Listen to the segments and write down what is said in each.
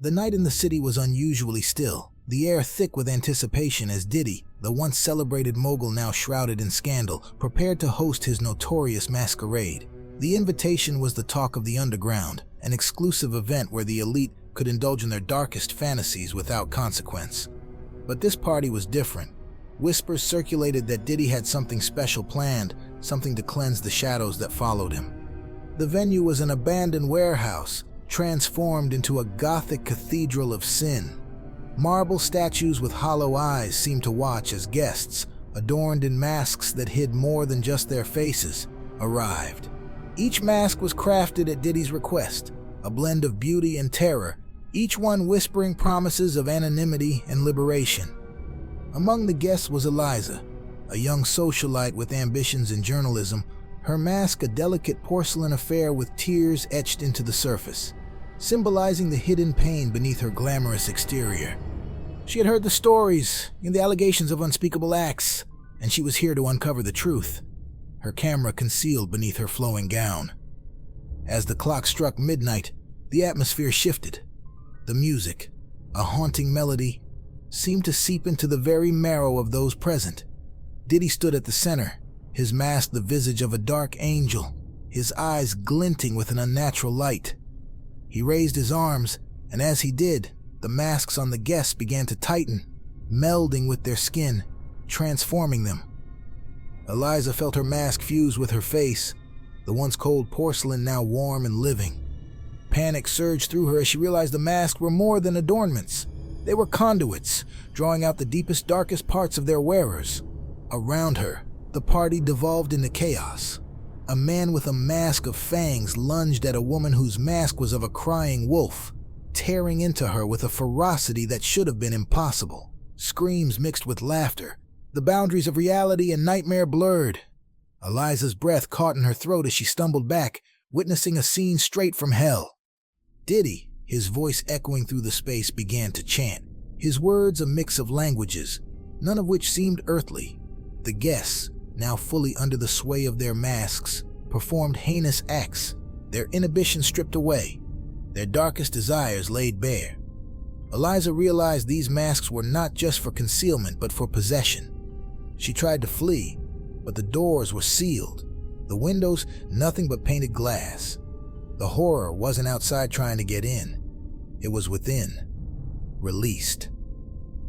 The night in the city was unusually still, the air thick with anticipation as Diddy, the once celebrated mogul now shrouded in scandal, prepared to host his notorious masquerade. The invitation was the talk of the underground, an exclusive event where the elite could indulge in their darkest fantasies without consequence. But this party was different. Whispers circulated that Diddy had something special planned, something to cleanse the shadows that followed him. The venue was an abandoned warehouse, transformed into a gothic cathedral of sin. Marble statues with hollow eyes seemed to watch as guests, adorned in masks that hid more than just their faces, arrived. Each mask was crafted at Diddy's request, a blend of beauty and terror, each one whispering promises of anonymity and liberation. Among the guests was Eliza, a young socialite with ambitions in journalism, her mask a delicate porcelain affair with tears etched into the surface, symbolizing the hidden pain beneath her glamorous exterior. She had heard the stories and the allegations of unspeakable acts, and she was here to uncover the truth, her camera concealed beneath her flowing gown. As the clock struck midnight, the atmosphere shifted. The music, a haunting melody, seemed to seep into the very marrow of those present. Diddy stood at the center, his mask the visage of a dark angel, his eyes glinting with an unnatural light. He raised his arms, and as he did, the masks on the guests began to tighten, melding with their skin, transforming them. Eliza felt her mask fuse with her face, the once cold porcelain now warm and living. Panic surged through her as she realized the masks were more than adornments. They were conduits, drawing out the deepest, darkest parts of their wearers. Around her, the party devolved into chaos. A man with a mask of fangs lunged at a woman whose mask was of a crying wolf, tearing into her with a ferocity that should have been impossible. Screams mixed with laughter, the boundaries of reality and nightmare blurred. Eliza's breath caught in her throat as she stumbled back, witnessing a scene straight from hell. Diddy, his voice echoing through the space, began to chant, his words a mix of languages, none of which seemed earthly. The guests, now fully under the sway of their masks, performed heinous acts, their inhibitions stripped away, their darkest desires laid bare. Eliza realized these masks were not just for concealment but for possession. She tried to flee, but the doors were sealed, the windows nothing but painted glass. The horror wasn't outside trying to get in, it was within, released.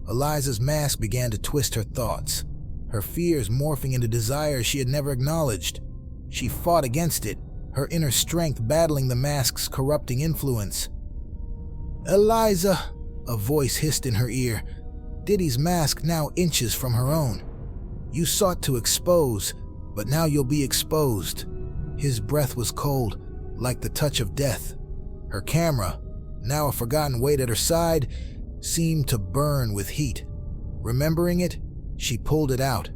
Eliza's mask began to twist her thoughts, her fears morphing into desires she had never acknowledged. She fought against it, her inner strength battling the mask's corrupting influence. "Eliza," a voice hissed in her ear, Diddy's mask now inches from her own. "You sought to expose, but now you'll be exposed." His breath was cold, like the touch of death. Her camera, now a forgotten weight at her side, seemed to burn with heat. Remembering it, she pulled it out,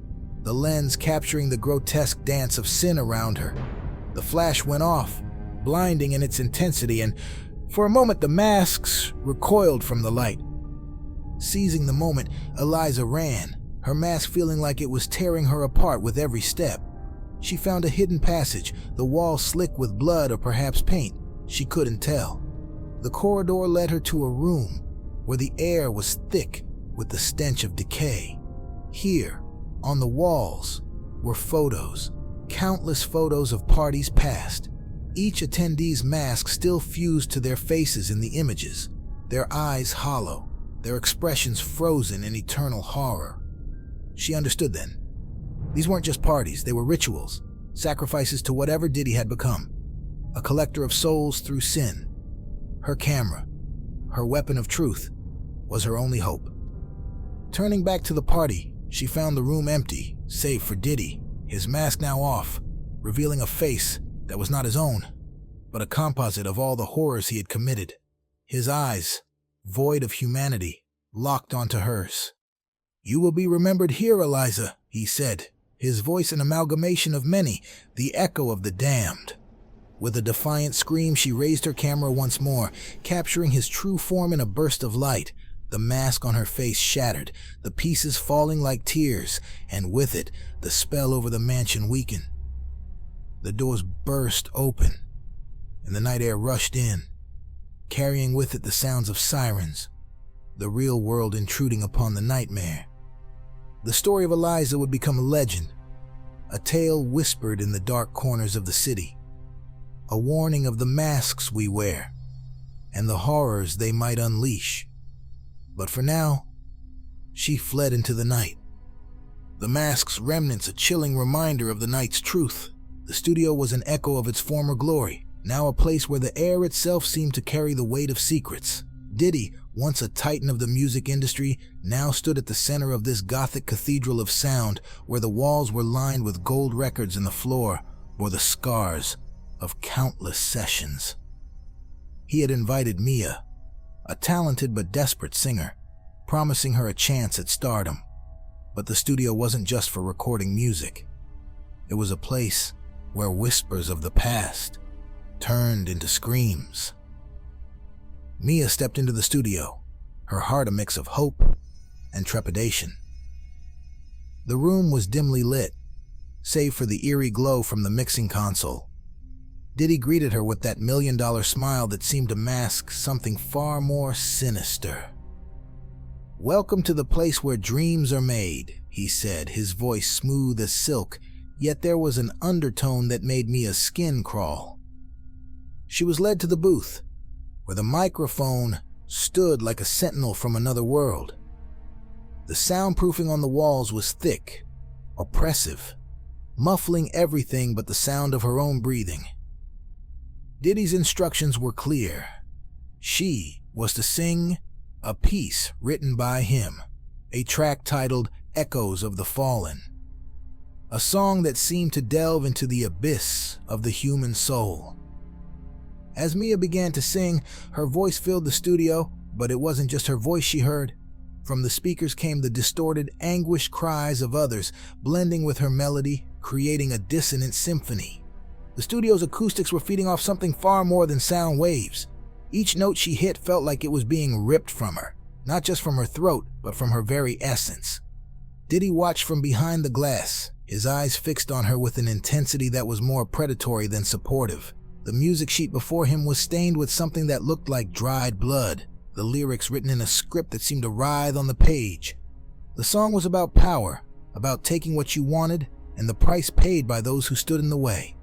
the lens capturing the grotesque dance of sin around her. The flash went off, blinding in its intensity, and for a moment the masks recoiled from the light. Seizing the moment, Eliza ran, her mask feeling like it was tearing her apart with every step. She found a hidden passage, the wall slick with blood or perhaps paint. She couldn't tell. The corridor led her to a room where the air was thick with the stench of decay. Here, on the walls, were photos, countless photos of parties past. Each attendee's mask still fused to their faces in the images, their eyes hollow, their expressions frozen in eternal horror. She understood then. These weren't just parties, they were rituals, sacrifices to whatever Diddy had become, a collector of souls through sin. Her camera, her weapon of truth, was her only hope. Turning back to the party, she found the room empty, save for Diddy, his mask now off, revealing a face that was not his own, but a composite of all the horrors he had committed. His eyes, void of humanity, locked onto hers. "You will be remembered here, Eliza," he said, his voice an amalgamation of many, the echo of the damned. With a defiant scream, she raised her camera once more, capturing his true form in a burst of light. The mask on her face shattered, the pieces falling like tears, and with it, the spell over the mansion weakened. The doors burst open, and the night air rushed in. carrying with it the sounds of sirens, the real world intruding upon the nightmare. The story of Eliza would become a legend, a tale whispered in the dark corners of the city, a warning of the masks we wear and the horrors they might unleash. But for now, she fled into the night. The mask's remnants a chilling reminder of the night's truth. The studio was an echo of its former glory, now a place where the air itself seemed to carry the weight of secrets. Diddy, once a titan of the music industry, now stood at the center of this gothic cathedral of sound, where the walls were lined with gold records and the floor bore the scars of countless sessions. He had invited Mia, a talented but desperate singer, promising her a chance at stardom. But the studio wasn't just for recording music. It was a place where whispers of the past turned into screams. Mia stepped into the studio, her heart a mix of hope and trepidation. The room was dimly lit, save for the eerie glow from the mixing console. Diddy greeted her with that million-dollar smile that seemed to mask something far more sinister. "Welcome to the place where dreams are made," he said, his voice smooth as silk, yet there was an undertone that made Mia's skin crawl. She was led to the booth, where the microphone stood like a sentinel from another world. The soundproofing on the walls was thick, oppressive, muffling everything but the sound of her own breathing. Diddy's instructions were clear. She was to sing a piece written by him, a track titled Echoes of the Fallen, a song that seemed to delve into the abyss of the human soul. As Mia began to sing, her voice filled the studio, but it wasn't just her voice she heard. From the speakers came the distorted, anguished cries of others, blending with her melody, creating a dissonant symphony. The studio's acoustics were feeding off something far more than sound waves. Each note she hit felt like it was being ripped from her, not just from her throat, but from her very essence. Diddy watched from behind the glass, his eyes fixed on her with an intensity that was more predatory than supportive. The music sheet before him was stained with something that looked like dried blood, the lyrics written in a script that seemed to writhe on the page. The song was about power, about taking what you wanted, and the price paid by those who stood in the way.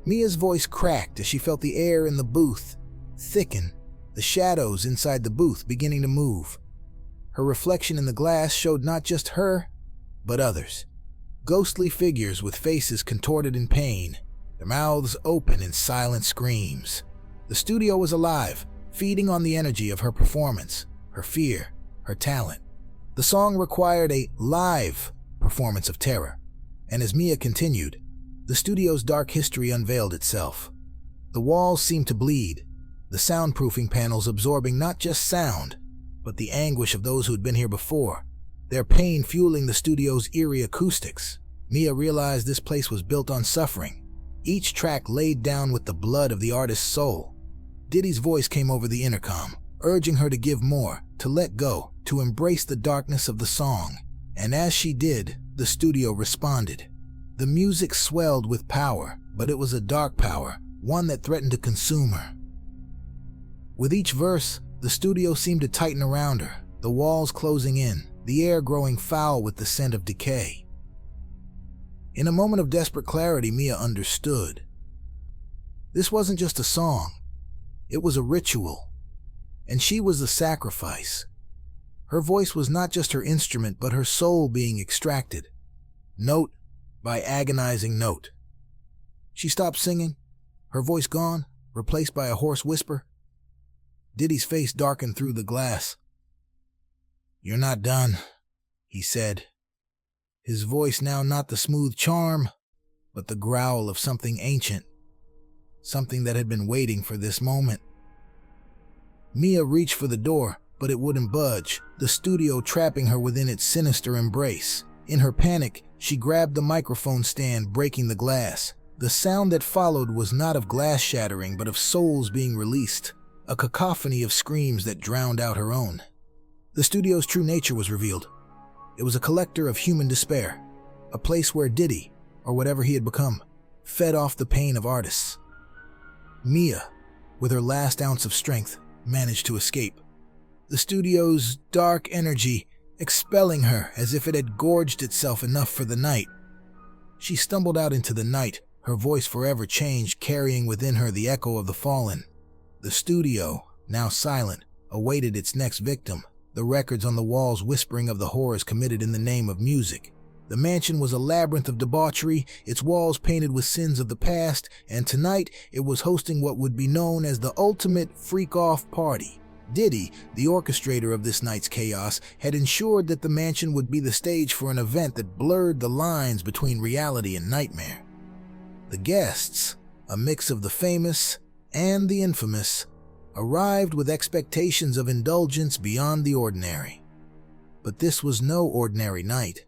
Mia's voice cracked as she felt the air in the booth thicken, the shadows inside the booth beginning to move. Her reflection in the glass showed not just her, but others. Ghostly figures with faces contorted in pain, their mouths open in silent screams. The studio was alive, feeding on the energy of her performance, her fear, her talent. The song required a live performance of terror, and as Mia continued, the studio's dark history unveiled itself. The walls seemed to bleed, the soundproofing panels absorbing not just sound, but the anguish of those who had been here before, their pain fueling the studio's eerie acoustics. Mia realized this place was built on suffering, each track laid down with the blood of the artist's soul. Diddy's voice came over the intercom, urging her to give more, to let go, to embrace the darkness of the song. And as she did, the studio responded. The music swelled with power, but it was a dark power, one that threatened to consume her. With each verse, the studio seemed to tighten around her, the walls closing in, the air growing foul with the scent of decay. In a moment of desperate clarity, Mia understood. This wasn't just a song, it was a ritual, and she was the sacrifice. Her voice was not just her instrument, but her soul being extracted, note by agonizing note. She stopped singing, her voice gone, replaced by a hoarse whisper. Diddy's face darkened through the glass. "You're not done," he said, his voice now not the smooth charm, but the growl of something ancient, something that had been waiting for this moment. Mia reached for the door, but it wouldn't budge, the studio trapping her within its sinister embrace. In her panic, she grabbed the microphone stand, breaking the glass. The sound that followed was not of glass shattering, but of souls being released, a cacophony of screams that drowned out her own. The studio's true nature was revealed. It was a collector of human despair, a place where Diddy, or whatever he had become, fed off the pain of artists. Mia, with her last ounce of strength, managed to escape. The studio's dark energy expelling her as if it had gorged itself enough for the night. She stumbled out into the night, her voice forever changed, carrying within her the echo of the fallen. The studio, now silent, awaited its next victim, the records on the walls whispering of the horrors committed in the name of music. The mansion was a labyrinth of debauchery, its walls painted with sins of the past, and tonight it was hosting what would be known as the ultimate freak-off party. Diddy, the orchestrator of this night's chaos, had ensured that the mansion would be the stage for an event that blurred the lines between reality and nightmare. The guests, a mix of the famous and the infamous, arrived with expectations of indulgence beyond the ordinary. But this was no ordinary night.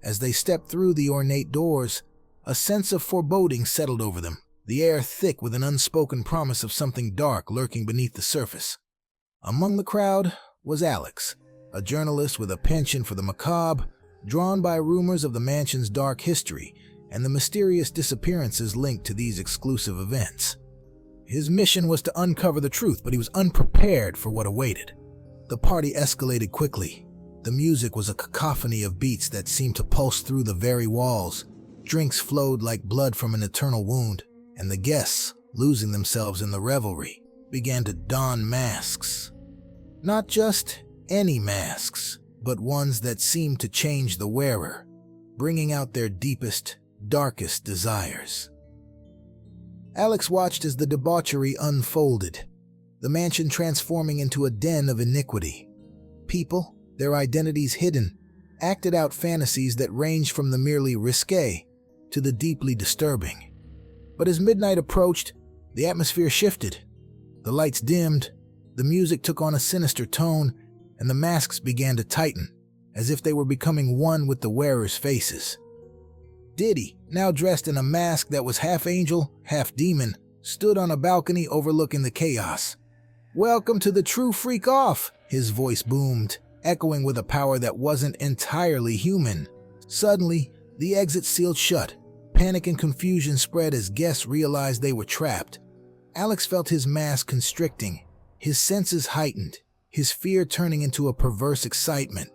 As they stepped through the ornate doors, a sense of foreboding settled over them, the air thick with an unspoken promise of something dark lurking beneath the surface. Among the crowd was Alex, a journalist with a penchant for the macabre, drawn by rumors of the mansion's dark history and the mysterious disappearances linked to these exclusive events. His mission was to uncover the truth, but he was unprepared for what awaited. The party escalated quickly. The music was a cacophony of beats that seemed to pulse through the very walls. Drinks flowed like blood from an eternal wound, and the guests, losing themselves in the revelry, began to don masks. Not just any masks, but ones that seemed to change the wearer, bringing out their deepest, darkest desires. Alex watched as the debauchery unfolded, the mansion transforming into a den of iniquity. People, their identities hidden, acted out fantasies that ranged from the merely risque to the deeply disturbing. But as midnight approached, the atmosphere shifted. The lights dimmed, the music took on a sinister tone, and the masks began to tighten, as if they were becoming one with the wearers' faces. Diddy, now dressed in a mask that was half angel, half demon, stood on a balcony overlooking the chaos. "Welcome to the true freak-off," his voice boomed, echoing with a power that wasn't entirely human. Suddenly, the exit sealed shut. Panic and confusion spread as guests realized they were trapped. Alex felt his mask constricting, his senses heightened, his fear turning into a perverse excitement.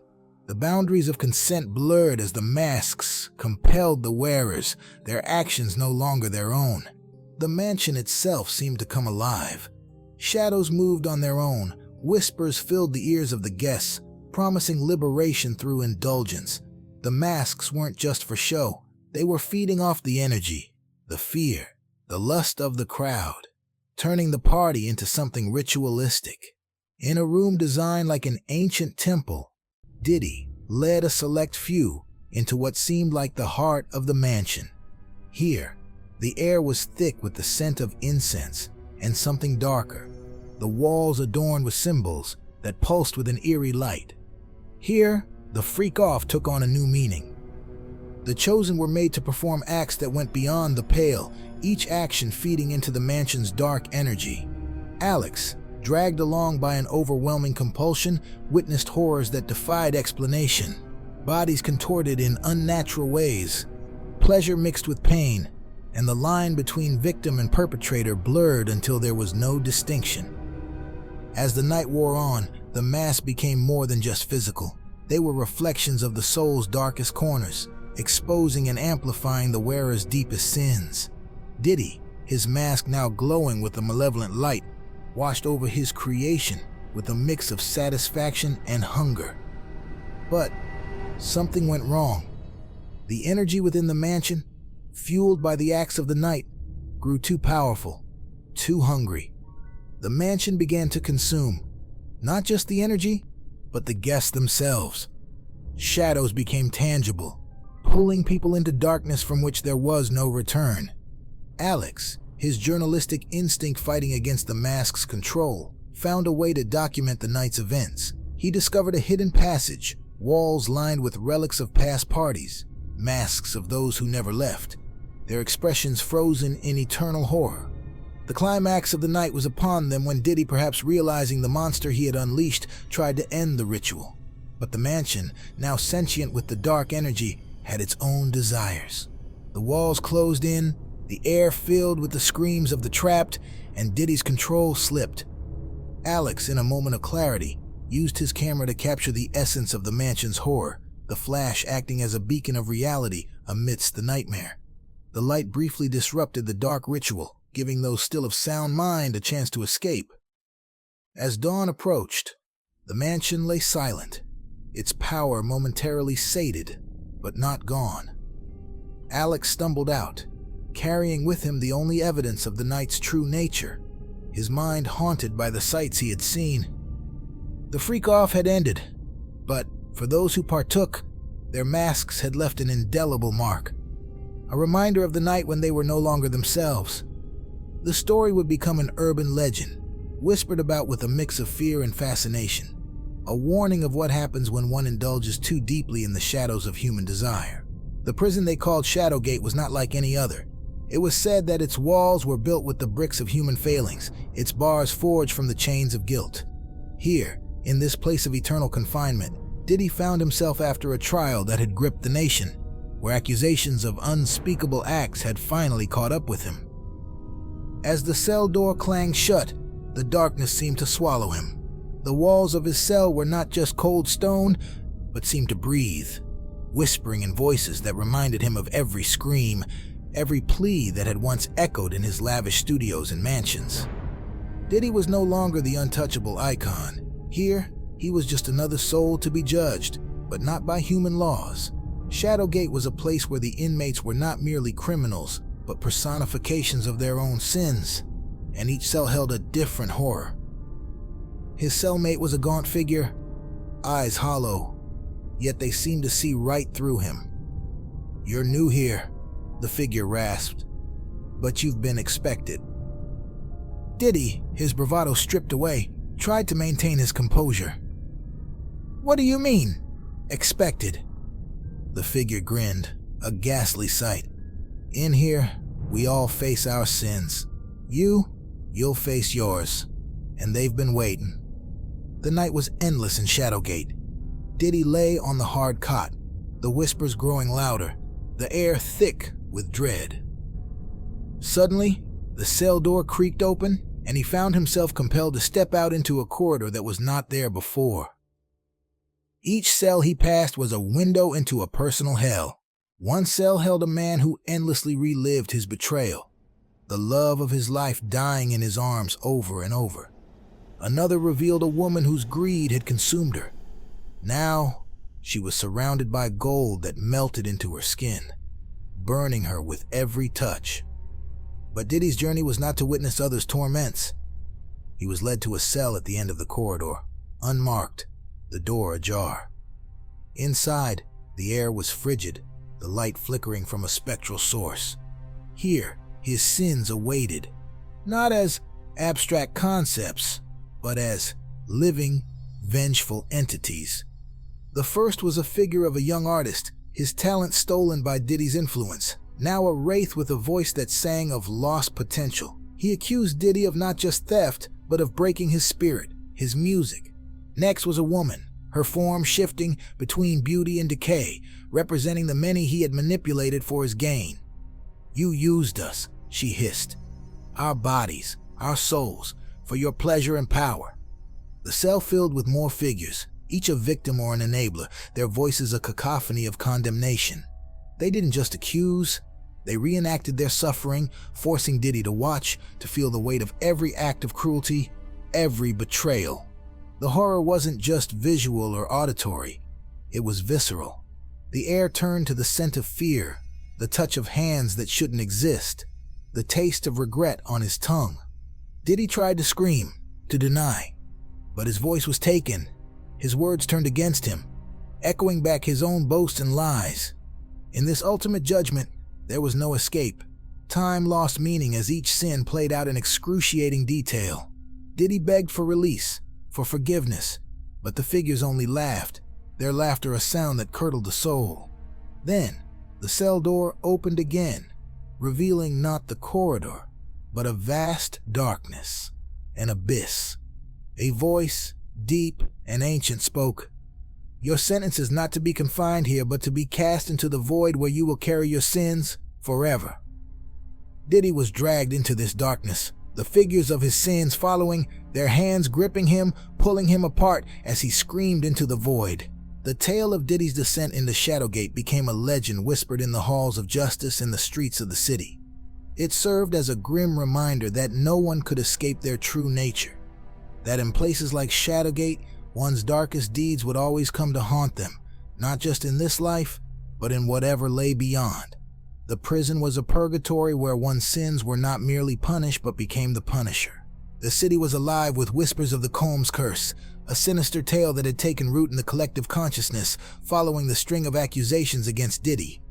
The boundaries of consent blurred as the masks compelled the wearers, their actions no longer their own. The mansion itself seemed to come alive. Shadows moved on their own, whispers filled the ears of the guests, promising liberation through indulgence. The masks weren't just for show, they were feeding off the energy, the fear, the lust of the crowd, turning the party into something ritualistic. In a room designed like an ancient temple, Diddy led a select few into what seemed like the heart of the mansion. Here, the air was thick with the scent of incense and something darker, the walls adorned with symbols that pulsed with an eerie light. Here, the freak-off took on a new meaning. The chosen were made to perform acts that went beyond the pale, each action feeding into the mansion's dark energy. Alex, dragged along by an overwhelming compulsion, witnessed horrors that defied explanation. Bodies contorted in unnatural ways, pleasure mixed with pain, and the line between victim and perpetrator blurred until there was no distinction. As the night wore on, the masks became more than just physical. They were reflections of the soul's darkest corners, exposing and amplifying the wearer's deepest sins. Diddy, his mask now glowing with a malevolent light, washed over his creation with a mix of satisfaction and hunger. But something went wrong. The energy within the mansion, fueled by the acts of the night, grew too powerful, too hungry. The mansion began to consume not just the energy, but the guests themselves. Shadows became tangible, pulling people into darkness from which there was no return. Alex, his journalistic instinct fighting against the mask's control, found a way to document the night's events. He discovered a hidden passage, walls lined with relics of past parties, masks of those who never left, their expressions frozen in eternal horror. The climax of the night was upon them when Diddy, perhaps realizing the monster he had unleashed, tried to end the ritual. But the mansion, now sentient with the dark energy, had its own desires. The walls closed in, the air filled with the screams of the trapped, and Diddy's control slipped. Alex, in a moment of clarity, used his camera to capture the essence of the mansion's horror, the flash acting as a beacon of reality amidst the nightmare. The light briefly disrupted the dark ritual, giving those still of sound mind a chance to escape. As dawn approached, the mansion lay silent, its power momentarily sated, but not gone. Alex stumbled out, carrying with him the only evidence of the night's true nature, his mind haunted by the sights he had seen. The freak-off had ended, but for those who partook, their masks had left an indelible mark, a reminder of the night when they were no longer themselves. The story would become an urban legend, whispered about with a mix of fear and fascination, a warning of what happens when one indulges too deeply in the shadows of human desire. The prison they called Shadowgate was not like any other. It was said that its walls were built with the bricks of human failings, its bars forged from the chains of guilt. Here, in this place of eternal confinement, Diddy found himself after a trial that had gripped the nation, where accusations of unspeakable acts had finally caught up with him. As the cell door clanged shut, the darkness seemed to swallow him. The walls of his cell were not just cold stone, but seemed to breathe, whispering in voices that reminded him of every scream, every plea that had once echoed in his lavish studios and mansions. Diddy was no longer the untouchable icon. Here, he was just another soul to be judged, but not by human laws. Shadowgate was a place where the inmates were not merely criminals, but personifications of their own sins, and each cell held a different horror. His cellmate was a gaunt figure, eyes hollow, yet they seemed to see right through him. "You're new here," the figure rasped, "but you've been expected." Diddy, his bravado stripped away, tried to maintain his composure. "What do you mean, expected?" The figure grinned, a ghastly sight. "In here, we all face our sins. You'll face yours, and they've been waiting." The night was endless in Shadowgate. Diddy lay on the hard cot, the whispers growing louder, the air thick with dread. Suddenly, the cell door creaked open, and he found himself compelled to step out into a corridor that was not there before. Each cell he passed was a window into a personal hell. One cell held a man who endlessly relived his betrayal, the love of his life dying in his arms over and over. Another revealed a woman whose greed had consumed her. Now, she was surrounded by gold that melted into her skin, burning her with every touch. But Diddy's journey was not to witness others' torments. He was led to a cell at the end of the corridor, unmarked, the door ajar. Inside, the air was frigid, the light flickering from a spectral source. Here, his sins awaited, not as abstract concepts, but as living, vengeful entities. The first was a figure of a young artist, his talent stolen by Diddy's influence, now a wraith with a voice that sang of lost potential. He accused Diddy of not just theft, but of breaking his spirit, his music. Next was a woman, her form shifting between beauty and decay, representing the many he had manipulated for his gain. "You used us," she hissed. "Our bodies, our souls, for your pleasure and power." The cell filled with more figures, each a victim or an enabler, their voices a cacophony of condemnation. They didn't just accuse, they reenacted their suffering, forcing Diddy to watch, to feel the weight of every act of cruelty, every betrayal. The horror wasn't just visual or auditory, it was visceral. The air turned to the scent of fear, the touch of hands that shouldn't exist, the taste of regret on his tongue. Diddy tried to scream, to deny, but his voice was taken, his words turned against him, echoing back his own boasts and lies. In this ultimate judgment, there was no escape. Time lost meaning as each sin played out in excruciating detail. Diddy begged for release, for forgiveness, but the figures only laughed, their laughter a sound that curdled the soul. Then, the cell door opened again, revealing not the corridor, but a vast darkness, an abyss. A voice, deep and ancient, spoke, "Your sentence is not to be confined here, but to be cast into the void where you will carry your sins forever." Diddy was dragged into this darkness, the figures of his sins following, their hands gripping him, pulling him apart as he screamed into the void. The tale of Diddy's descent into Shadowgate became a legend whispered in the halls of justice and the streets of the city. It served as a grim reminder that no one could escape their true nature, that in places like Shadowgate, one's darkest deeds would always come to haunt them, not just in this life, but in whatever lay beyond. The prison was a purgatory where one's sins were not merely punished but became the punisher. The city was alive with whispers of the Combs curse, a sinister tale that had taken root in the collective consciousness following the string of accusations against Diddy.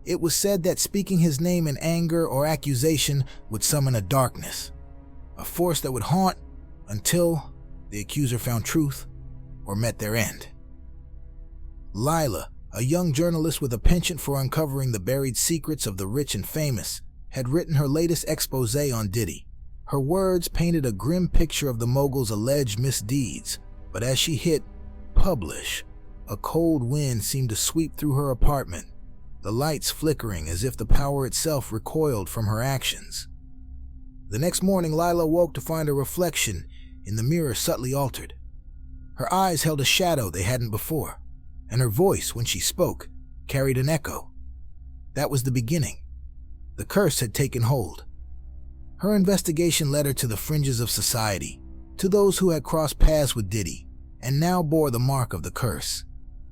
It was said that speaking his name in anger or accusation would summon a darkness, a force that would haunt until the accuser found truth or met their end. Lila, a young journalist with a penchant for uncovering the buried secrets of the rich and famous, had written her latest expose on Diddy. Her words painted a grim picture of the mogul's alleged misdeeds, but as she hit publish, a cold wind seemed to sweep through her apartment, the lights flickering as if the power itself recoiled from her actions. The next morning, Lila woke to find her reflection in the mirror subtly altered. Her eyes held a shadow they hadn't before, and her voice, when she spoke, carried an echo. That was the beginning. The curse had taken hold. Her investigation led her to the fringes of society, to those who had crossed paths with Diddy, and now bore the mark of the curse.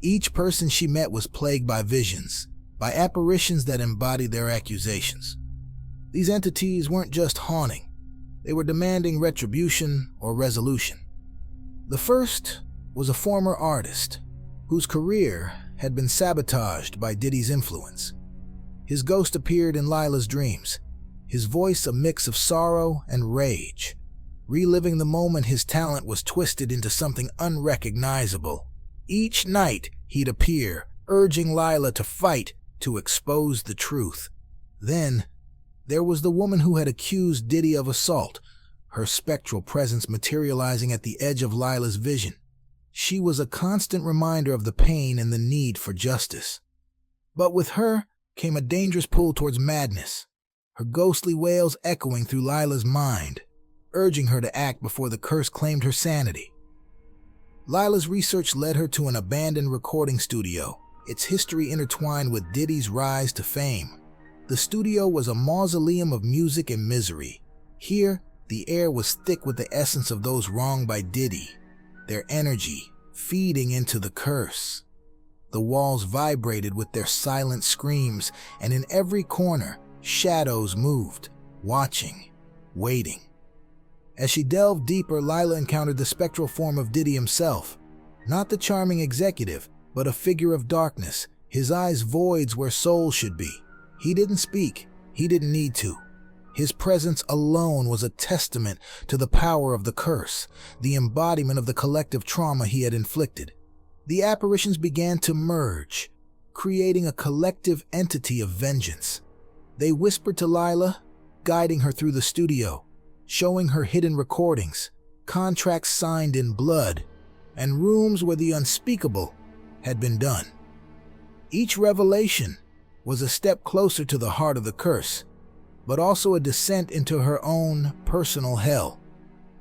Each person she met was plagued by visions, by apparitions that embodied their accusations. These entities weren't just haunting, they were demanding retribution or resolution. The first was a former artist, whose career had been sabotaged by Diddy's influence. His ghost appeared in Lila's dreams, his voice a mix of sorrow and rage, reliving the moment his talent was twisted into something unrecognizable. Each night he'd appear, urging Lila to fight to expose the truth. Then there was the woman who had accused Diddy of assault, her spectral presence materializing at the edge of Lila's vision. She was a constant reminder of the pain and the need for justice. But with her came a dangerous pull towards madness, her ghostly wails echoing through Lila's mind, urging her to act before the curse claimed her sanity. Lila's research led her to an abandoned recording studio, its history intertwined with Diddy's rise to fame. The studio was a mausoleum of music and misery. Here, the air was thick with the essence of those wronged by Diddy, their energy feeding into the curse. The walls vibrated with their silent screams, and in every corner, shadows moved, watching, waiting. As she delved deeper, Lila encountered the spectral form of Diddy himself, not the charming executive, but a figure of darkness, his eyes voids where souls should be. He didn't speak, he didn't need to. His presence alone was a testament to the power of the curse, the embodiment of the collective trauma he had inflicted. The apparitions began to merge, creating a collective entity of vengeance. They whispered to Lila, guiding her through the studio, showing her hidden recordings, contracts signed in blood, and rooms where the unspeakable had been done. Each revelation was a step closer to the heart of the curse, but also a descent into her own personal hell.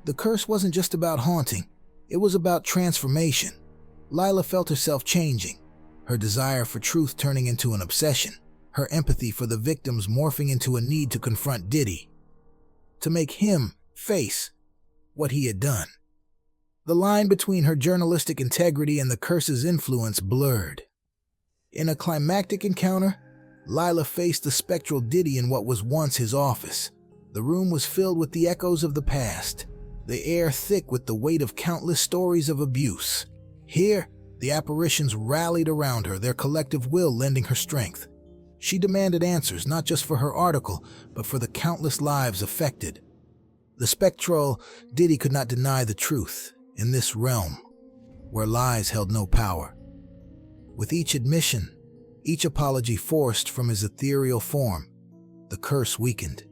The curse wasn't just about haunting, it was about transformation. Lila felt herself changing, her desire for truth turning into an obsession, her empathy for the victims morphing into a need to confront Diddy, to make him face what he had done. The line between her journalistic integrity and the curse's influence blurred. In a climactic encounter, Lila faced the spectral Diddy in what was once his office. The room was filled with the echoes of the past, the air thick with the weight of countless stories of abuse. Here, the apparitions rallied around her, their collective will lending her strength. She demanded answers, not just for her article, but for the countless lives affected. The spectral Diddy could not deny the truth in this realm, where lies held no power. With each admission, each apology forced from his ethereal form, the curse weakened.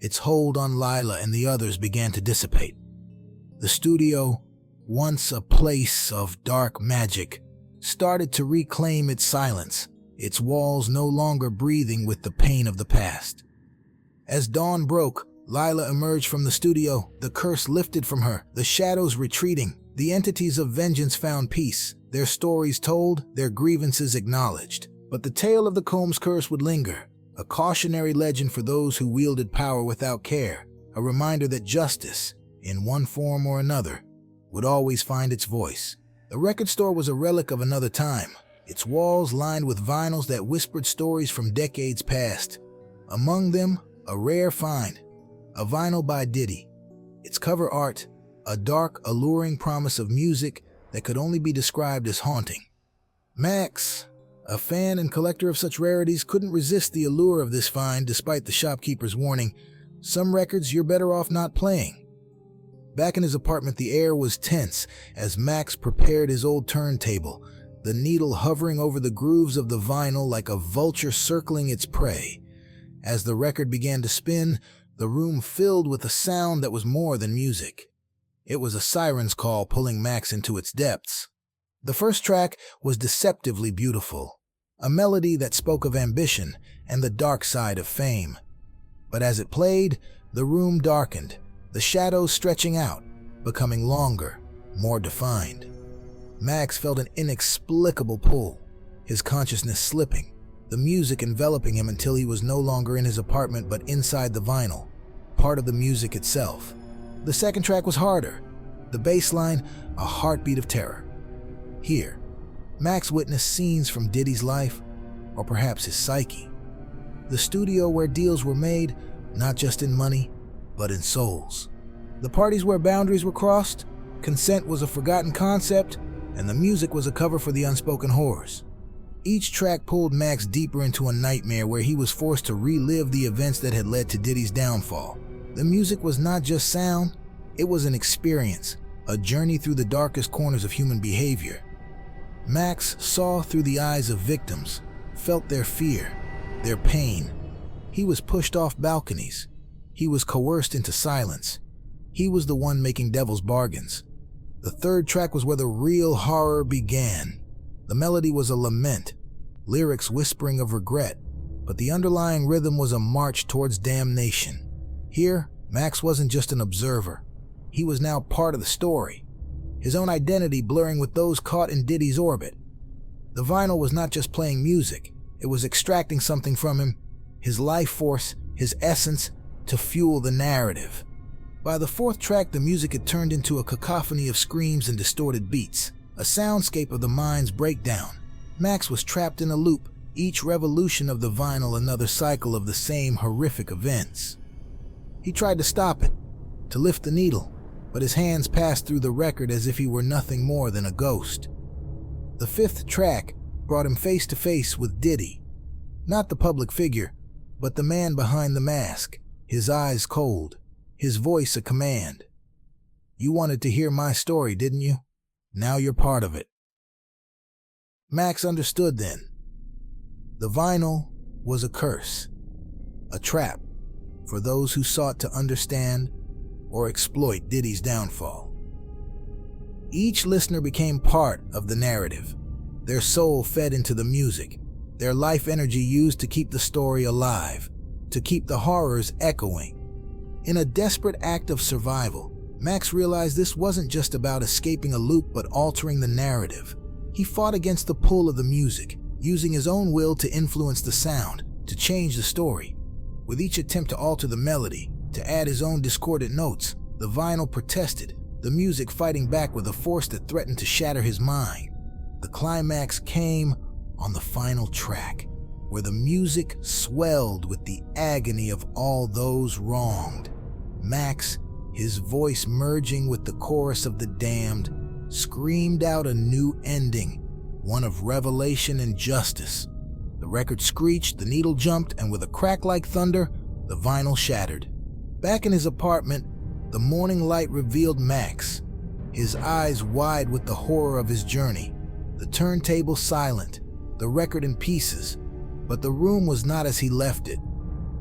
Its hold on Lila and the others began to dissipate. The studio, once a place of dark magic, started to reclaim its silence, its walls no longer breathing with the pain of the past. As dawn broke, Lila emerged from the studio, the curse lifted from her, the shadows retreating. The entities of vengeance found peace, their stories told, their grievances acknowledged. But the tale of the Combs curse would linger, a cautionary legend for those who wielded power without care, a reminder that justice, in one form or another, would always find its voice. The record store was a relic of another time, its walls lined with vinyls that whispered stories from decades past. Among them, a rare find, a vinyl by Diddy. Its cover art, a dark, alluring promise of music that could only be described as haunting. Max, a fan and collector of such rarities, couldn't resist the allure of this find despite the shopkeeper's warning, "Some records you're better off not playing." Back in his apartment, the air was tense as Max prepared his old turntable, the needle hovering over the grooves of the vinyl like a vulture circling its prey. As the record began to spin, the room filled with a sound that was more than music. It was a siren's call pulling Max into its depths. The first track was deceptively beautiful, a melody that spoke of ambition and the dark side of fame. But as it played, the room darkened, the shadows stretching out, becoming longer, more defined. Max felt an inexplicable pull, his consciousness slipping, the music enveloping him until he was no longer in his apartment but inside the vinyl, part of the music itself. The second track was harder, the bass line a heartbeat of terror. Here, Max witnessed scenes from Diddy's life, or perhaps his psyche. The studio where deals were made, not just in money, but in souls. The parties where boundaries were crossed, consent was a forgotten concept, and the music was a cover for the unspoken horrors. Each track pulled Max deeper into a nightmare where he was forced to relive the events that had led to Diddy's downfall. The music was not just sound, it was an experience, a journey through the darkest corners of human behavior. Max saw through the eyes of victims, felt their fear, their pain. He was pushed off balconies. He was coerced into silence. He was the one making devil's bargains. The third track was where the real horror began. The melody was a lament, lyrics whispering of regret, but the underlying rhythm was a march towards damnation. Here, Max wasn't just an observer. He was now part of the story, his own identity blurring with those caught in Diddy's orbit. The vinyl was not just playing music, it was extracting something from him, his life force, his essence, to fuel the narrative. By the fourth track, the music had turned into a cacophony of screams and distorted beats, a soundscape of the mind's breakdown. Max was trapped in a loop, each revolution of the vinyl another cycle of the same horrific events. He tried to stop it, to lift the needle, but his hands passed through the record as if he were nothing more than a ghost. The fifth track brought him face to face with Diddy, not the public figure, but the man behind the mask, his eyes cold, his voice a command. "You wanted to hear my story, didn't you? Now you're part of it." Max understood then. The vinyl was a curse, a trap for those who sought to understand or exploit Diddy's downfall. Each listener became part of the narrative, their soul fed into the music, their life energy used to keep the story alive, to keep the horrors echoing. In a desperate act of survival, Max realized this wasn't just about escaping a loop but altering the narrative. He fought against the pull of the music, using his own will to influence the sound, to change the story. With each attempt to alter the melody, to add his own discordant notes, the vinyl protested, the music fighting back with a force that threatened to shatter his mind. The climax came on the final track, where the music swelled with the agony of all those wronged. Max, his voice merging with the chorus of the damned, screamed out a new ending, one of revelation and justice. The record screeched, the needle jumped, and with a crack like thunder, the vinyl shattered. Back in his apartment, the morning light revealed Max, his eyes wide with the horror of his journey, the turntable silent, the record in pieces. But the room was not as he left it.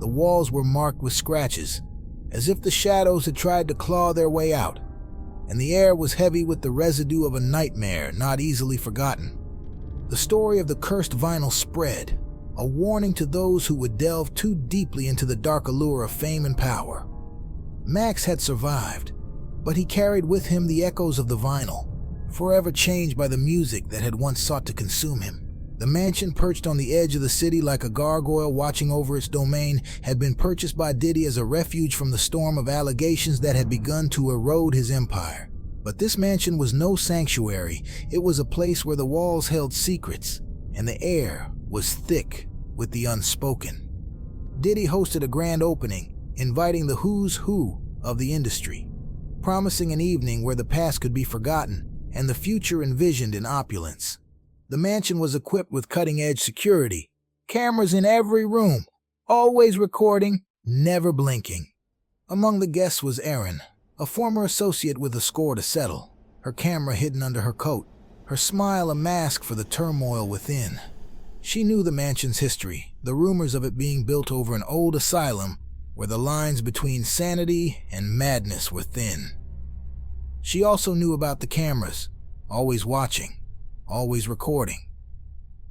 The walls were marked with scratches, as if the shadows had tried to claw their way out, and the air was heavy with the residue of a nightmare not easily forgotten. The story of the cursed vinyl spread, a warning to those who would delve too deeply into the dark allure of fame and power. Max had survived, but he carried with him the echoes of the vinyl, forever changed by the music that had once sought to consume him. The mansion, perched on the edge of the city like a gargoyle watching over its domain, had been purchased by Diddy as a refuge from the storm of allegations that had begun to erode his empire. But this mansion was no sanctuary. It was a place where the walls held secrets, and the air was thick with the unspoken. Diddy hosted a grand opening, inviting the who's who of the industry, promising an evening where the past could be forgotten and the future envisioned in opulence. The mansion was equipped with cutting-edge security, cameras in every room, always recording, never blinking. Among the guests was Erin, a former associate with a score to settle, her camera hidden under her coat, her smile a mask for the turmoil within. She knew the mansion's history, the rumors of it being built over an old asylum where the lines between sanity and madness were thin. She also knew about the cameras, always watching, always recording.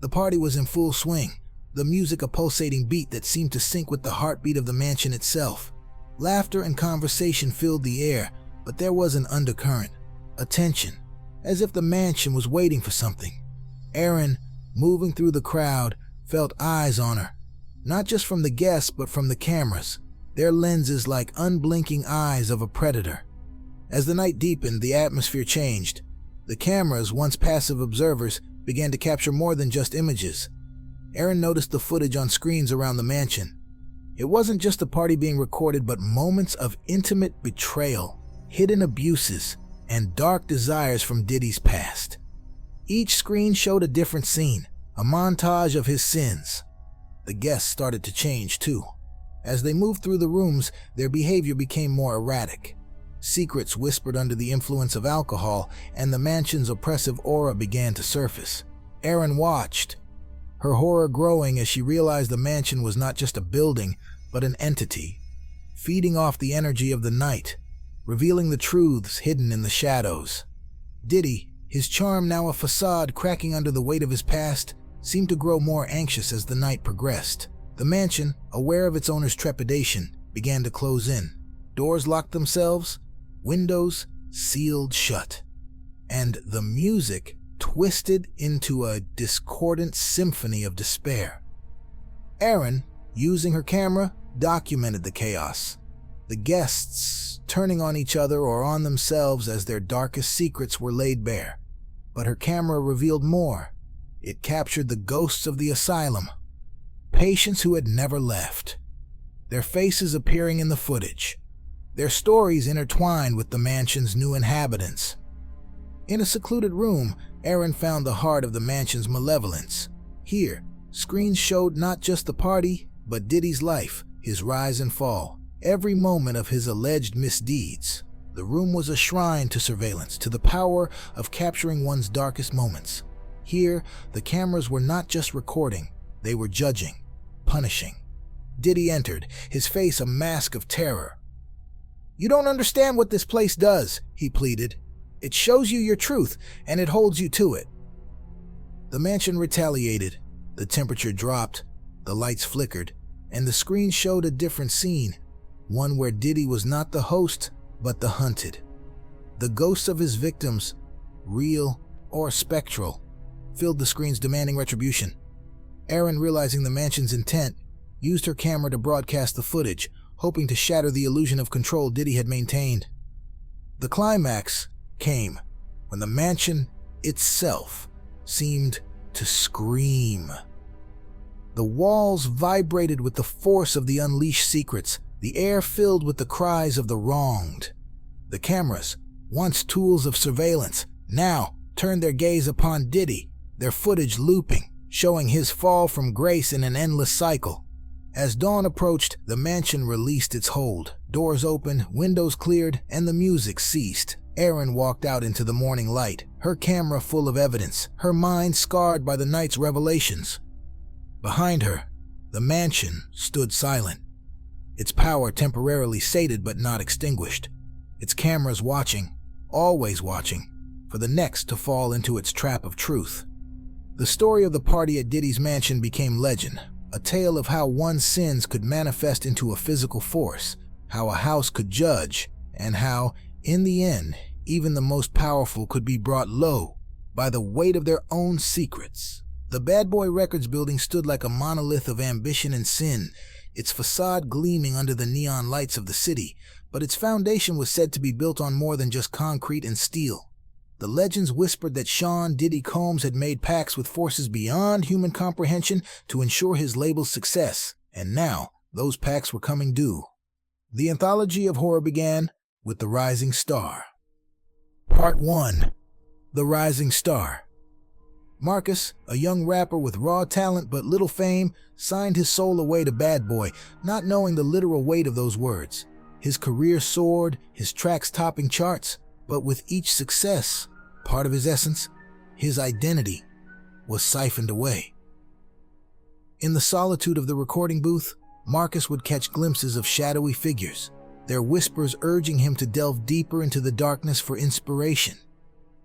The party was in full swing, the music a pulsating beat that seemed to sync with the heartbeat of the mansion itself. Laughter and conversation filled the air, but there was an undercurrent, a tension, as if the mansion was waiting for something. Erin, moving through the crowd, felt eyes on her, not just from the guests but from the cameras, their lenses like unblinking eyes of a predator. As the night deepened, the atmosphere changed. The cameras, once passive observers, began to capture more than just images. Erin noticed the footage on screens around the mansion. It wasn't just the party being recorded, but moments of intimate betrayal, hidden abuses, and dark desires from Diddy's past. Each screen showed a different scene, a montage of his sins. The guests started to change too. As they moved through the rooms, their behavior became more erratic. Secrets whispered under the influence of alcohol, and the mansion's oppressive aura began to surface. Erin watched, her horror growing as she realized the mansion was not just a building, but an entity, feeding off the energy of the night, revealing the truths hidden in the shadows. Diddy, his charm now a facade cracking under the weight of his past, seemed to grow more anxious as the night progressed. The mansion, aware of its owner's trepidation, began to close in. Doors locked themselves, windows sealed shut, and the music twisted into a discordant symphony of despair. Erin, using her camera, documented the chaos. The guests turning on each other or on themselves as their darkest secrets were laid bare. But her camera revealed more. It captured the ghosts of the asylum, patients who had never left, their faces appearing in the footage, their stories intertwined with the mansion's new inhabitants. In a secluded room, Erin found the heart of the mansion's malevolence. Here, screens showed not just the party, but Diddy's life, his rise and fall, every moment of his alleged misdeeds. The room was a shrine to surveillance, to the power of capturing one's darkest moments. Here, the cameras were not just recording, they were judging, punishing. Diddy entered, his face a mask of terror. "You don't understand what this place does," he pleaded. "It shows you your truth, and it holds you to it." The mansion retaliated. The temperature dropped, the lights flickered, and the screen showed a different scene, one where Diddy was not the host, but the hunted. The ghosts of his victims, real or spectral, filled the screens demanding retribution. Erin, realizing the mansion's intent, used her camera to broadcast the footage, hoping to shatter the illusion of control Diddy had maintained. The climax came when the mansion itself seemed to scream. The walls vibrated with the force of the unleashed secrets, the air filled with the cries of the wronged. The cameras, once tools of surveillance, now turned their gaze upon Diddy, their footage looping, showing his fall from grace in an endless cycle. As dawn approached, the mansion released its hold. Doors opened, windows cleared, and the music ceased. Erin walked out into the morning light, her camera full of evidence, her mind scarred by the night's revelations. Behind her, the mansion stood silent, its power temporarily sated but not extinguished, its cameras watching, always watching, for the next to fall into its trap of truth. The story of the party at Diddy's mansion became legend, a tale of how one's sins could manifest into a physical force, how a house could judge, and how, in the end, even the most powerful could be brought low by the weight of their own secrets. The Bad Boy Records building stood like a monolith of ambition and sin, its facade gleaming under the neon lights of the city, but its foundation was said to be built on more than just concrete and steel. The legends whispered that Sean Diddy Combs had made pacts with forces beyond human comprehension to ensure his label's success, and now those pacts were coming due. The anthology of horror began with The Rising Star. Part 1. The Rising Star. Marcus, a young rapper with raw talent but little fame, signed his soul away to Bad Boy, not knowing the literal weight of those words. His career soared, his tracks topping charts, but with each success, part of his essence, his identity, was siphoned away. In the solitude of the recording booth, Marcus would catch glimpses of shadowy figures, their whispers urging him to delve deeper into the darkness for inspiration.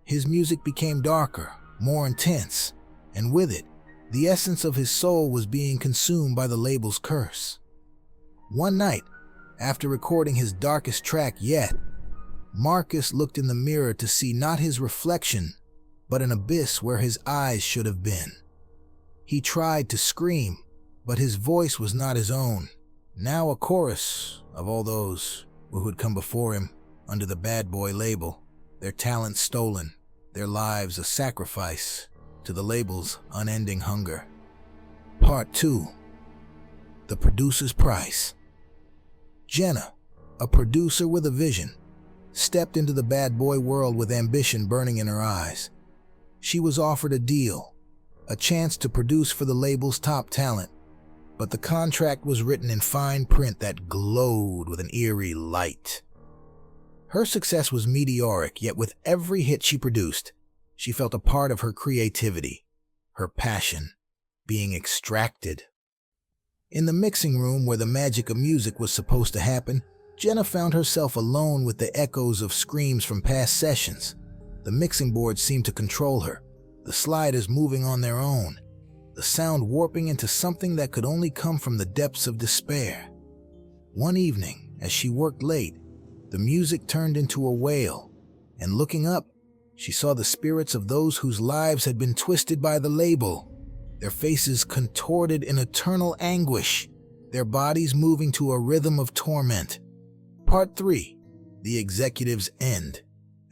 His music became darker, more intense, and with it, the essence of his soul was being consumed by the label's curse. One night, after recording his darkest track yet, Marcus looked in the mirror to see not his reflection, but an abyss where his eyes should have been. He tried to scream, but his voice was not his own. Now a chorus of all those who had come before him under the Bad Boy label, their talents stolen, their lives a sacrifice to the label's unending hunger. Part 2. The Producer's Price. Jenna, a producer with a vision, stepped into the Bad Boy world with ambition burning in her eyes. She was offered a deal, a chance to produce for the label's top talent, but the contract was written in fine print that glowed with an eerie light. Her success was meteoric, yet with every hit she produced, she felt a part of her creativity, her passion, being extracted. In the mixing room where the magic of music was supposed to happen, Jenna found herself alone with the echoes of screams from past sessions. The mixing board seemed to control her, the sliders moving on their own, the sound warping into something that could only come from the depths of despair. One evening, as she worked late, the music turned into a wail, and looking up, she saw the spirits of those whose lives had been twisted by the label, their faces contorted in eternal anguish, their bodies moving to a rhythm of torment. Part 3. The Executive's End.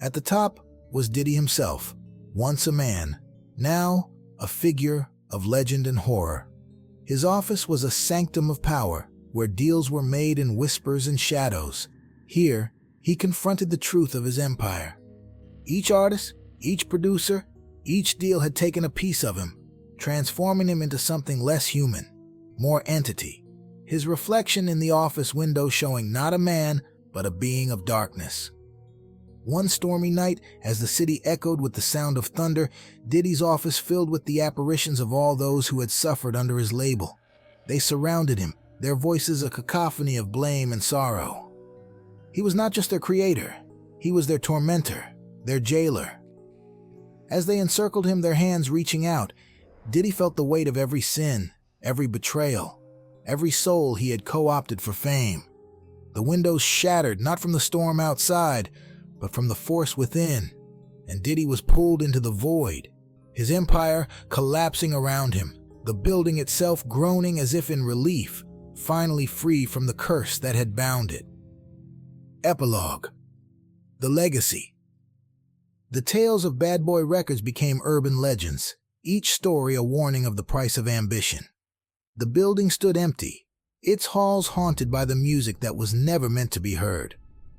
At the top was Diddy himself, once a man, now a figure of legend and horror. His office was a sanctum of power, where deals were made in whispers and shadows. Here, he confronted the truth of his empire. Each artist, each producer, each deal had taken a piece of him, transforming him into something less human, more entity. His reflection in the office window showing not a man, but a being of darkness. One stormy night, as the city echoed with the sound of thunder, Diddy's office filled with the apparitions of all those who had suffered under his label. They surrounded him, their voices a cacophony of blame and sorrow. He was not just their creator, he was their tormentor, their jailer. As they encircled him, their hands reaching out, Diddy felt the weight of every sin, every betrayal, every soul he had co-opted for fame. The windows shattered, not from the storm outside, but from the force within, and Diddy was pulled into the void, his empire collapsing around him, the building itself groaning as if in relief, finally free from the curse that had bound it. Epilogue. The Legacy. The tales of Bad Boy Records became urban legends, each story a warning of the price of ambition. The building stood empty, its halls haunted by the music that was never meant to be heard.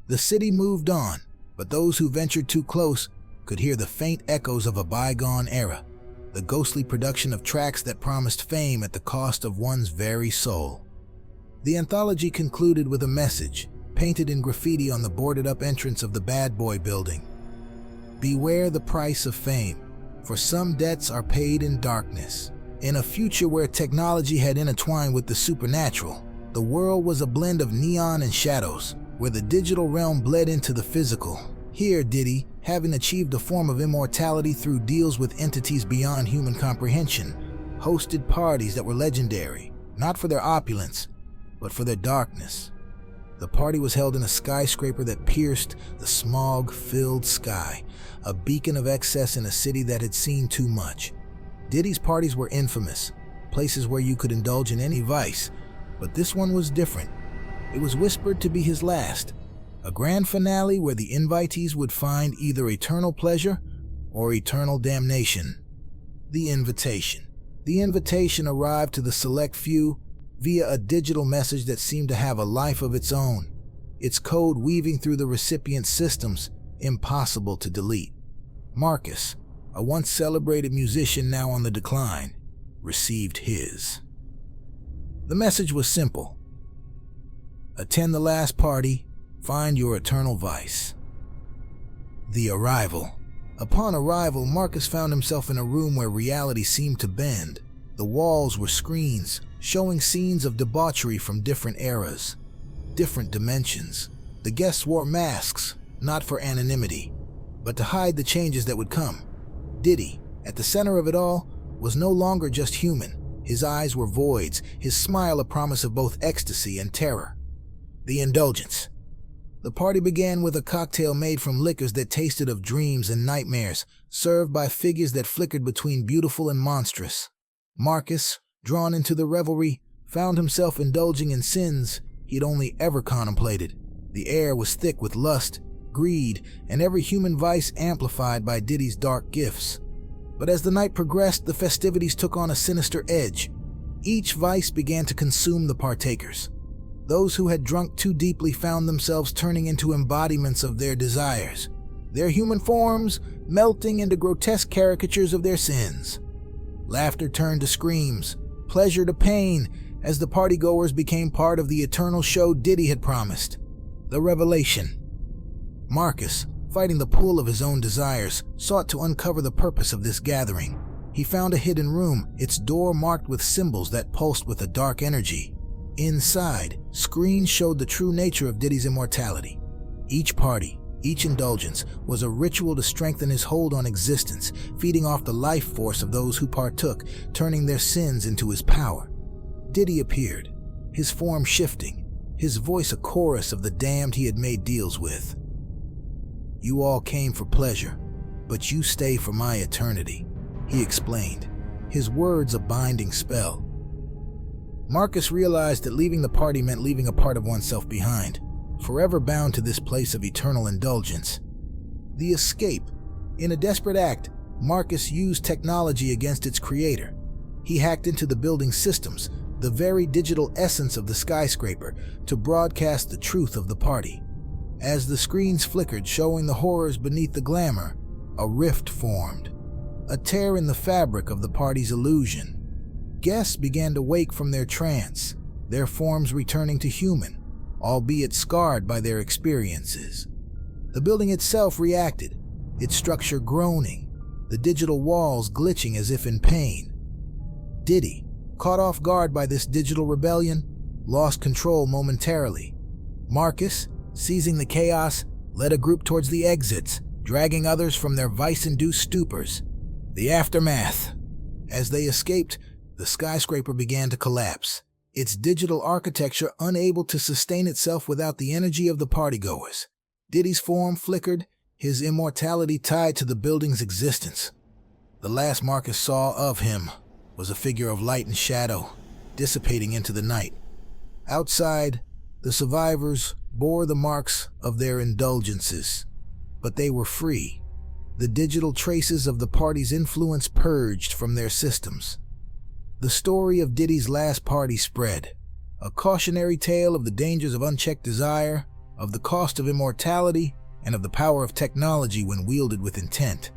The city moved on, but those who ventured too close could hear the faint echoes of a bygone era, the ghostly production of tracks that promised fame at the cost of one's very soul. The anthology concluded with a message, painted in graffiti on the boarded-up entrance of the Bad Boy building. Beware the price of fame, for some debts are paid in darkness. In a future where technology had intertwined with the supernatural, the world was a blend of neon and shadows, where the digital realm bled into the physical. Here, Diddy, having achieved a form of immortality through deals with entities beyond human comprehension, hosted parties that were legendary, not for their opulence, but for their darkness. The party was held in a skyscraper that pierced the smog-filled sky, a beacon of excess in a city that had seen too much. Diddy's parties were infamous, places where you could indulge in any vice, but this one was different. It was whispered to be his last, a grand finale where the invitees would find either eternal pleasure or eternal damnation. The invitation. The invitation arrived to the select few via a digital message that seemed to have a life of its own, its code weaving through the recipient's systems, impossible to delete. Marcus, a once celebrated musician now on the decline, received his. The message was simple. Attend the last party, find your eternal vice. The arrival. Upon arrival, Marcus found himself in a room where reality seemed to bend. The walls were screens, showing scenes of debauchery from different eras, different dimensions. The guests wore masks, not for anonymity, but to hide the changes that would come. Diddy, at the center of it all, was no longer just human. His eyes were voids, his smile a promise of both ecstasy and terror. The indulgence. The party began with a cocktail made from liquors that tasted of dreams and nightmares, served by figures that flickered between beautiful and monstrous. Marcus, drawn into the revelry, found himself indulging in sins he'd only ever contemplated. The air was thick with lust, greed, and every human vice amplified by Diddy's dark gifts. But as the night progressed, the festivities took on a sinister edge. Each vice began to consume the partakers. Those who had drunk too deeply found themselves turning into embodiments of their desires, their human forms melting into grotesque caricatures of their sins. Laughter turned to screams, pleasure to pain, as the partygoers became part of the eternal show Diddy had promised. The revelation. Marcus, fighting the pull of his own desires, sought to uncover the purpose of this gathering. He found a hidden room, its door marked with symbols that pulsed with a dark energy. Inside, screens showed the true nature of Diddy's immortality. Each party, each indulgence, was a ritual to strengthen his hold on existence, feeding off the life force of those who partook, turning their sins into his power. Diddy appeared, his form shifting, his voice a chorus of the damned he had made deals with. You all came for pleasure, but you stay for my eternity, he explained, his words a binding spell. Marcus realized that leaving the party meant leaving a part of oneself behind, forever bound to this place of eternal indulgence. The escape. In a desperate act, Marcus used technology against its creator. He hacked into the building's systems, the very digital essence of the skyscraper, to broadcast the truth of the party. As the screens flickered, showing the horrors beneath the glamour, a rift formed, a tear in the fabric of the party's illusion. Guests began to wake from their trance, their forms returning to human, albeit scarred by their experiences. The building itself reacted, its structure groaning, the digital walls glitching as if in pain. Diddy, caught off guard by this digital rebellion, lost control momentarily. Marcus, seizing the chaos, led a group towards the exits, dragging others from their vice-induced stupors. The aftermath. As they escaped, the skyscraper began to collapse, its digital architecture unable to sustain itself without the energy of the partygoers. Diddy's form flickered, his immortality tied to the building's existence. The last Marcus saw of him was a figure of light and shadow, dissipating into the night. Outside, the survivors bore the marks of their indulgences, but they were free. The digital traces of the party's influence purged from their systems. The story of Diddy's last party spread, a cautionary tale of the dangers of unchecked desire, of the cost of immortality, and of the power of technology when wielded with intent.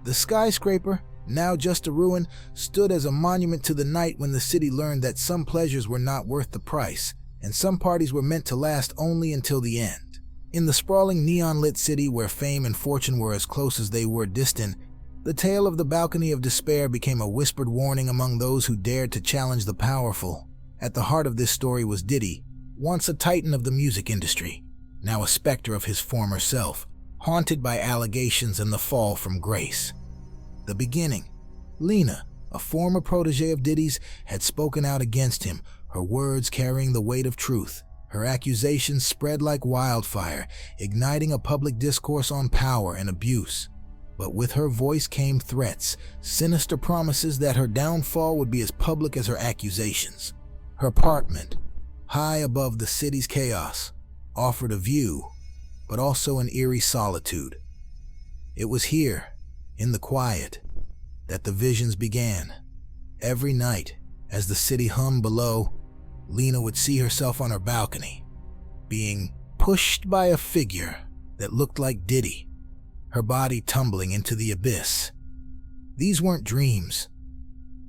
The skyscraper, now just a ruin, stood as a monument to the night when the city learned that some pleasures were not worth the price, and some parties were meant to last only until the end. In the sprawling neon-lit city where fame and fortune were as close as they were distant, the tale of the balcony of despair became a whispered warning among those who dared to challenge the powerful. At the heart of this story was Diddy, once a titan of the music industry, now a specter of his former self, haunted by allegations and the fall from grace. The beginning. Lena, a former protege of Diddy's, had spoken out against him, her words carrying the weight of truth. Her accusations spread like wildfire, igniting a public discourse on power and abuse. But with her voice came threats, sinister promises that her downfall would be as public as her accusations. Her apartment, high above the city's chaos, offered a view, but also an eerie solitude. It was here, in the quiet, that the visions began. Every night, as the city hummed below, Lena would see herself on her balcony, being pushed by a figure that looked like Diddy, her body tumbling into the abyss. These weren't dreams.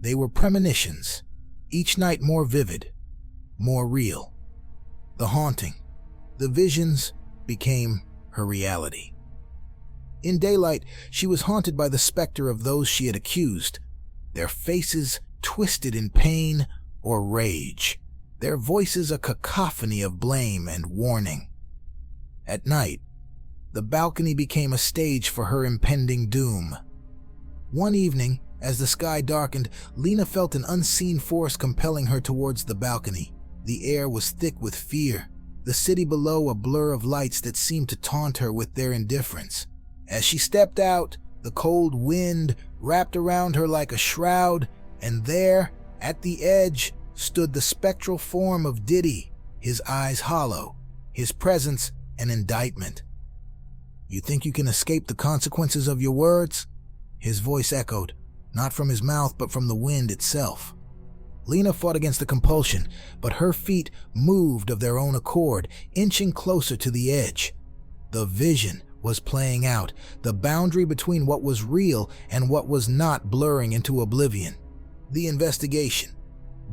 They were premonitions, each night more vivid, more real. The haunting, the visions became her reality. In daylight, she was haunted by the specter of those she had accused, their faces twisted in pain or rage, their voices a cacophony of blame and warning. At night, the balcony became a stage for her impending doom. One evening, as the sky darkened, Lena felt an unseen force compelling her towards the balcony. The air was thick with fear, the city below a blur of lights that seemed to taunt her with their indifference. As she stepped out, the cold wind wrapped around her like a shroud, and there, at the edge, stood the spectral form of Diddy, his eyes hollow, his presence an indictment. "You think you can escape the consequences of your words?" His voice echoed, not from his mouth but from the wind itself. Lena fought against the compulsion, but her feet moved of their own accord, inching closer to the edge. The vision was playing out, the boundary between what was real and what was not blurring into oblivion. The investigation.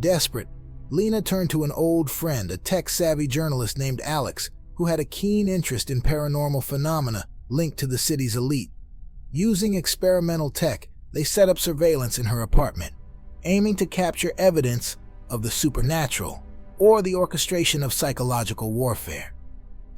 Desperate, Lena turned to an old friend, a tech-savvy journalist named Alex, who had a keen interest in paranormal phenomena linked to the city's elite. Using experimental tech, they set up surveillance in her apartment, aiming to capture evidence of the supernatural or the orchestration of psychological warfare.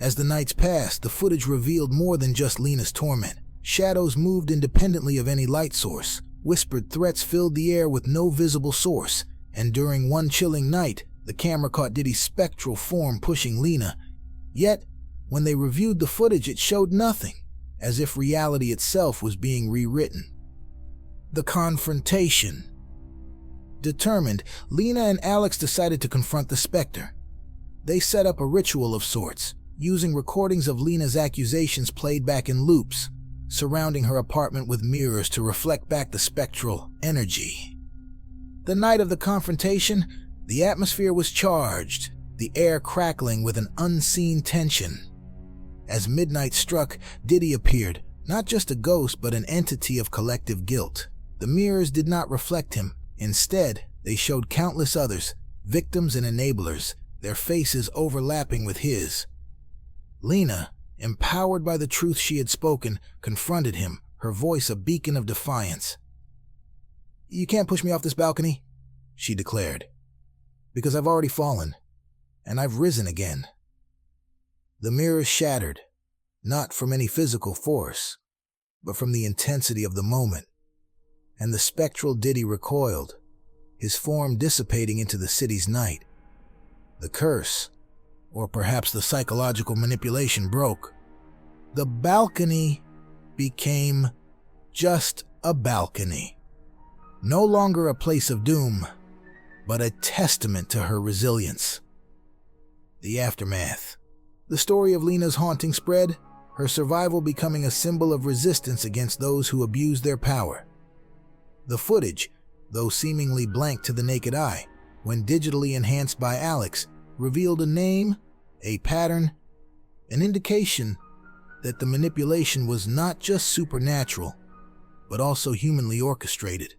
As the nights passed, the footage revealed more than just Lena's torment. Shadows moved independently of any light source. Whispered threats filled the air with no visible source, and during one chilling night, the camera caught Diddy's spectral form pushing Lena. Yet, when they reviewed the footage, it showed nothing, as if reality itself was being rewritten. The confrontation. Determined, Lena and Alex decided to confront the specter. They set up a ritual of sorts, using recordings of Lena's accusations played back in loops, surrounding her apartment with mirrors to reflect back the spectral energy. The night of the confrontation, the atmosphere was charged, the air crackling with an unseen tension. As midnight struck, Diddy appeared, not just a ghost but an entity of collective guilt. The mirrors did not reflect him. Instead, they showed countless others, victims and enablers, their faces overlapping with his. Lena, empowered by the truth she had spoken, confronted him, her voice a beacon of defiance. "You can't push me off this balcony," she declared, "because I've already fallen, and I've risen again." The mirrors shattered, not from any physical force, but from the intensity of the moment, and the spectral Diddy recoiled, his form dissipating into the city's night. The curse, or perhaps the psychological manipulation, broke. The balcony became just a balcony. No longer a place of doom, but a testament to her resilience. The aftermath. The story of Lena's haunting spread, her survival becoming a symbol of resistance against those who abused their power. The footage, though seemingly blank to the naked eye, when digitally enhanced by Alex, revealed a name, a pattern, an indication that the manipulation was not just supernatural, but also humanly orchestrated.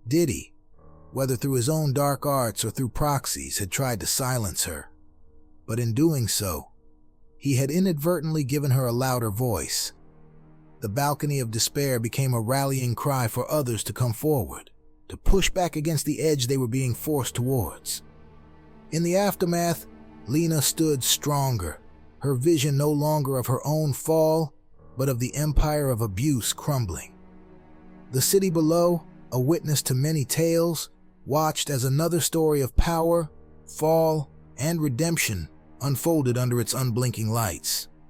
Diddy, whether through his own dark arts or through proxies, had tried to silence her. But in doing so, he had inadvertently given her a louder voice. The balcony of despair became a rallying cry for others to come forward, to push back against the edge they were being forced towards. In the aftermath, Lena stood stronger, her vision no longer of her own fall, but of the empire of abuse crumbling. The city below, a witness to many tales, watched as another story of power, fall, and redemption unfolded under its unblinking lights.